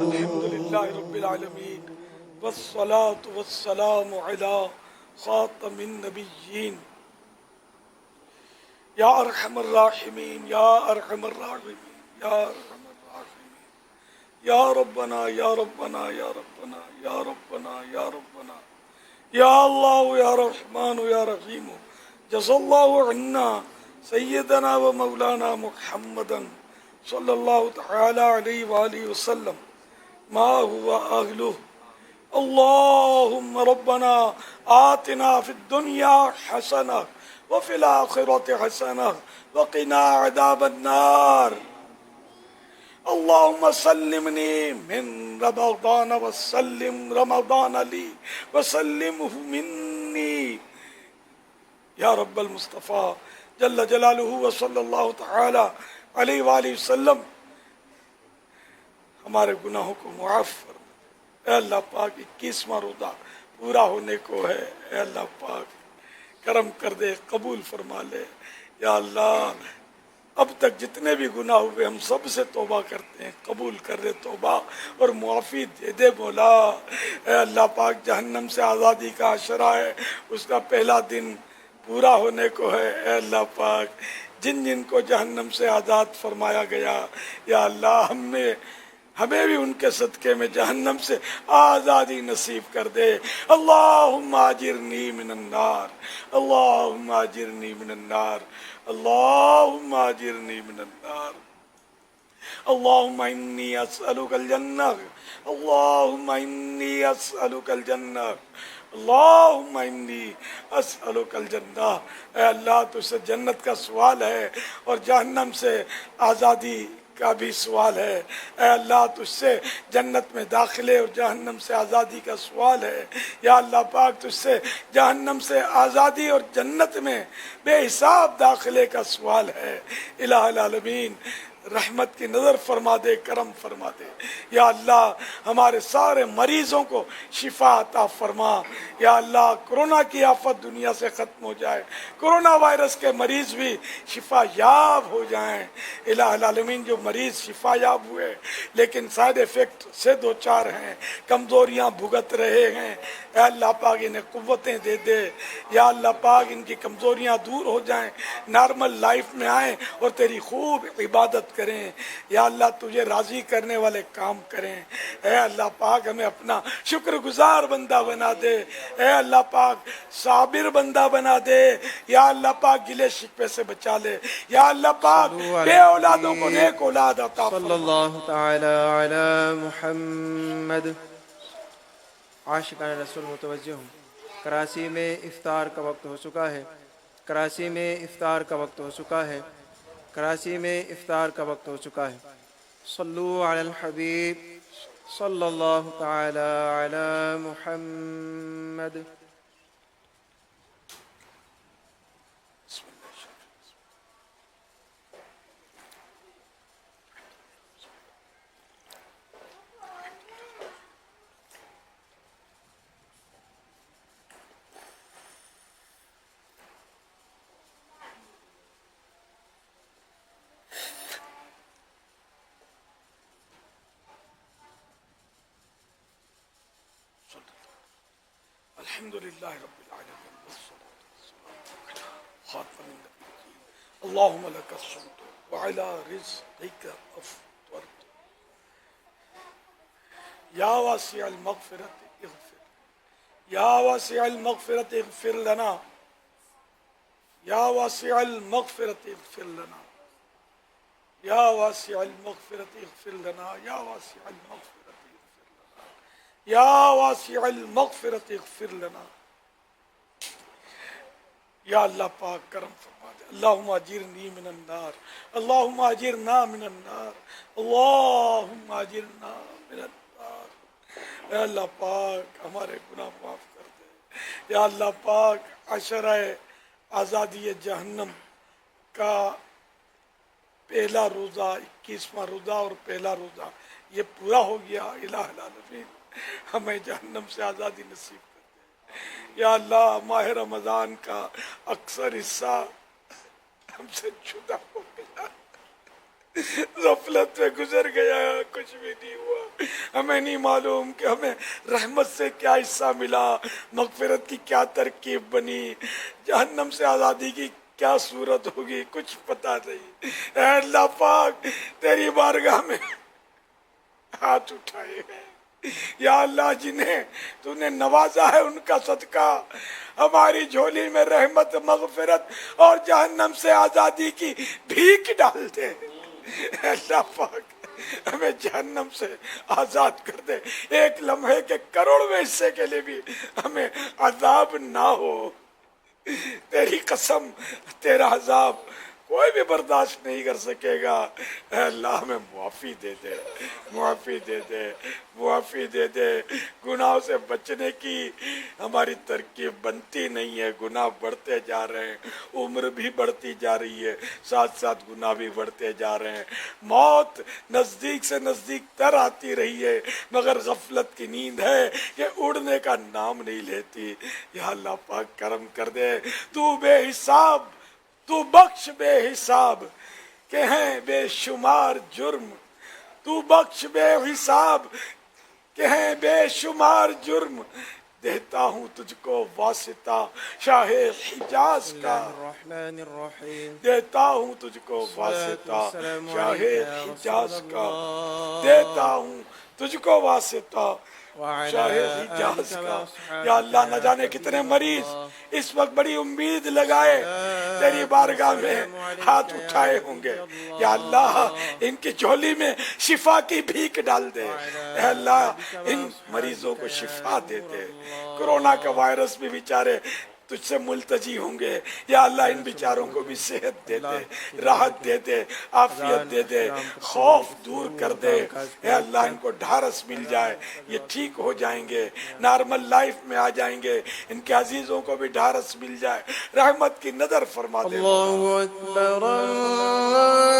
الحمد لله رب العالمين والصلاة والسلام على خاتم النبيين يا أرحم الراحمين يا أرحم الراحمين يا أرحم الراحمين يا ربنا يا ربنا يا ربنا يا ربنا يا ربنا يا الله يا رحمن يا رحيم جزا الله عنا سيدنا ومولانا محمدا صلى الله تعالى عليه وآله وسلم ما هو أهله. اللهم ربنا آتنا في الدنيا حسنة وفي الآخرة حسنة وقنا عذاب النار. اللهم سلمني من رمضان وسلم رمضان لي وسلمه مني یا رب المصطفیٰ جل جلالہ وصلی اللہ تعالی علیہ وآلہ وسلم ہمارے گناہوں کو معاف فرما. اے اللہ پاک 21واں روزہ پورا ہونے کو ہے. اے اللہ پاک کرم کر دے، قبول فرما لے. یا اللہ اب تک جتنے بھی گناہ ہوئے ہم سب سے توبہ کرتے ہیں، قبول کر دے توبہ اور معافی دے دے مولا. اے اللہ پاک جہنم سے آزادی کا عشرہ ہے، اس کا پہلا دن پورا ہونے کو ہے. اے اللہ پاک جن جن کو جہنم سے آزاد فرمایا گیا، یا اللہ ہمیں بھی ان کے صدقے میں جہنم سے آزادی نصیب کر دے. اللہم اجرنی من النار، اللہم اجرنی من النار، اللہم اجرنی من النار. اللہم انی اسألک الجنہ، اللہم انی اسألک الجنہ، اللہم انی اسألک الجنہ. اے اللہ تجھ سے جنت کا سوال ہے اور جہنم سے آزادی کا بھی سوال ہے. اے اللہ تجھ سے جنت میں داخلے اور جہنم سے آزادی کا سوال ہے. یا اللہ پاک تجھ سے جہنم سے آزادی اور جنت میں بے حساب داخلے کا سوال ہے. الہ العالمین رحمت کی نظر فرما دے، کرم فرما دے. یا اللہ ہمارے سارے مریضوں کو شفا عطا فرما. یا اللہ کرونا کی آفت دنیا سے ختم ہو جائے، کرونا وائرس کے مریض بھی شفا یاب ہو جائیں. الہ العالمین جو مریض شفا یاب ہوئے لیکن سائیڈ ایفیکٹ سے دوچار ہیں، کمزوریاں بھگت رہے ہیں، اے اللہ پاک انہیں قوتیں دے دے. یا اللہ پاک ان کی کمزوریاں دور ہو جائیں، نارمل لائف میں آئیں اور تیری خوب عبادت کریں. یا اللہ تجھے راضی کرنے والے کام کریں. اے اللہ پاک ہمیں اپنا شکر گزار بندہ بنا دے. اے اللہ پاک صابر بندہ بنا دے. یا اللہ پاک گلے شکوے سے بچا لے. یا اللہ پاک بے اولادوں کو نیک اولاد عطا فرما. صلی اللہ تعالی علی محمد. عاشقان رسول متوجہ ہوں، کراچی میں افطار کا وقت ہو چکا ہے. کراچی میں افطار کا وقت ہو چکا ہے. کراچی میں افطار کا وقت ہو چکا ہے. صلو علی الحبیب صلی اللہ تعالی علی محمد. الحمد للہ رب العالمین والصلاة والسلام علی خاتم النبیین. اللہم لک الصمت وعلی رزقک افطرت. یا واسع المغفرت اغفر، یا واسع المغفرت اغفر لنا، یا واسع المغفرت اغفر لنا، یا واسع المغفرت اغفر لنا، یا واسع المغفرت یا واسع المغفرت اغفر لنا. یا اللہ پاک کرم فرما دے. اللہم اجرنی من النار، اللہم اجرنا من النار، اللہم اجرنا من النار. اے اللہ پاک ہمارے گناہ معاف کر دے. یا اللہ پاک عشرہ آزادی جہنم کا پہلا روزہ، 21واں روزہ اور پہلا روزہ یہ پورا ہو گیا. الہ العالمین ہمیں جہنم سے آزادی نصیب کر دے. یا اللہ ماہ رمضان کا اکثر حصہ ہم سے جدا ہو گیا، غفلت میں گزر گیا، کچھ بھی نہیں ہوا. ہمیں نہیں معلوم کہ ہمیں رحمت سے کیا حصہ ملا، مغفرت کی کیا ترکیب بنی، جہنم سے آزادی کی کیا صورت ہوگی، کچھ پتہ نہیں۔ اے اللہ پاک تیری بارگاہ میں ہاتھ اٹھائے ہیں، یا اللہ جنہیں تو نے نوازا ہے ان کا صدقہ ہماری جھولی میں رحمت، مغفرت اور جہنم سے آزادی کی بھیک ڈال دے۔ اے اللہ پاک ہمیں جہنم سے آزاد کر دے، ایک لمحے کے کروڑویں حصے کے لیے بھی ہمیں عذاب نہ ہو۔ تیری قسم تیرا عذاب کوئی بھی برداشت نہیں کر سکے گا۔ اے اللہ ہمیں معافی دے دے، معافی دے دے، معافی دے دے۔ گناہوں سے بچنے کی ہماری ترکیب بنتی نہیں ہے، گناہ بڑھتے جا رہے ہیں، عمر بھی بڑھتی جا رہی ہے، ساتھ ساتھ گناہ بھی بڑھتے جا رہے ہیں، موت نزدیک سے نزدیک تر آتی رہی ہے، مگر غفلت کی نیند ہے کہ اڑنے کا نام نہیں لیتی۔ یا اللہ پاک کرم کر دے، تو بے حساب، تو بخش بے حساب کہ ہیں بے شمار جرم، تو بخش بے حساب کہ ہیں بے شمار جرم، دیتا ہوں تجھ کو واسطہ شاہ حجاز کا، الرحمن الرحیم دیتا ہوں تجھ کو واسطہ شاہ حجاز کا، دیتا ہوں تجھ کو واسطہ شاہ حجاز کا۔ یا اللہ نہ جانے کتنے مریض اس وقت بڑی امید لگائے تیری بارگاہ میں ہاتھ اٹھائے ہوں گے، یا اللہ ان کی جھولی میں شفا کی بھیک ڈال دے۔ اے اللہ ان مریضوں کو شفا دے دے، کرونا کا وائرس بھی بیچارے تجھ سے ملتجی ہوں گے، یا اللہ ان بیچاروں کو بھی صحت دے دے، راحت دے دے، عافیت دے دے، خوف دور کر دے۔ اے اللہ ان کو ڈھارس مل جائے، یہ ٹھیک ہو جائیں گے، نارمل لائف میں آ جائیں گے، ان کے عزیزوں کو بھی ڈھارس مل جائے، رحمت کی نظر فرما دے۔ اللہ اکبر اللہ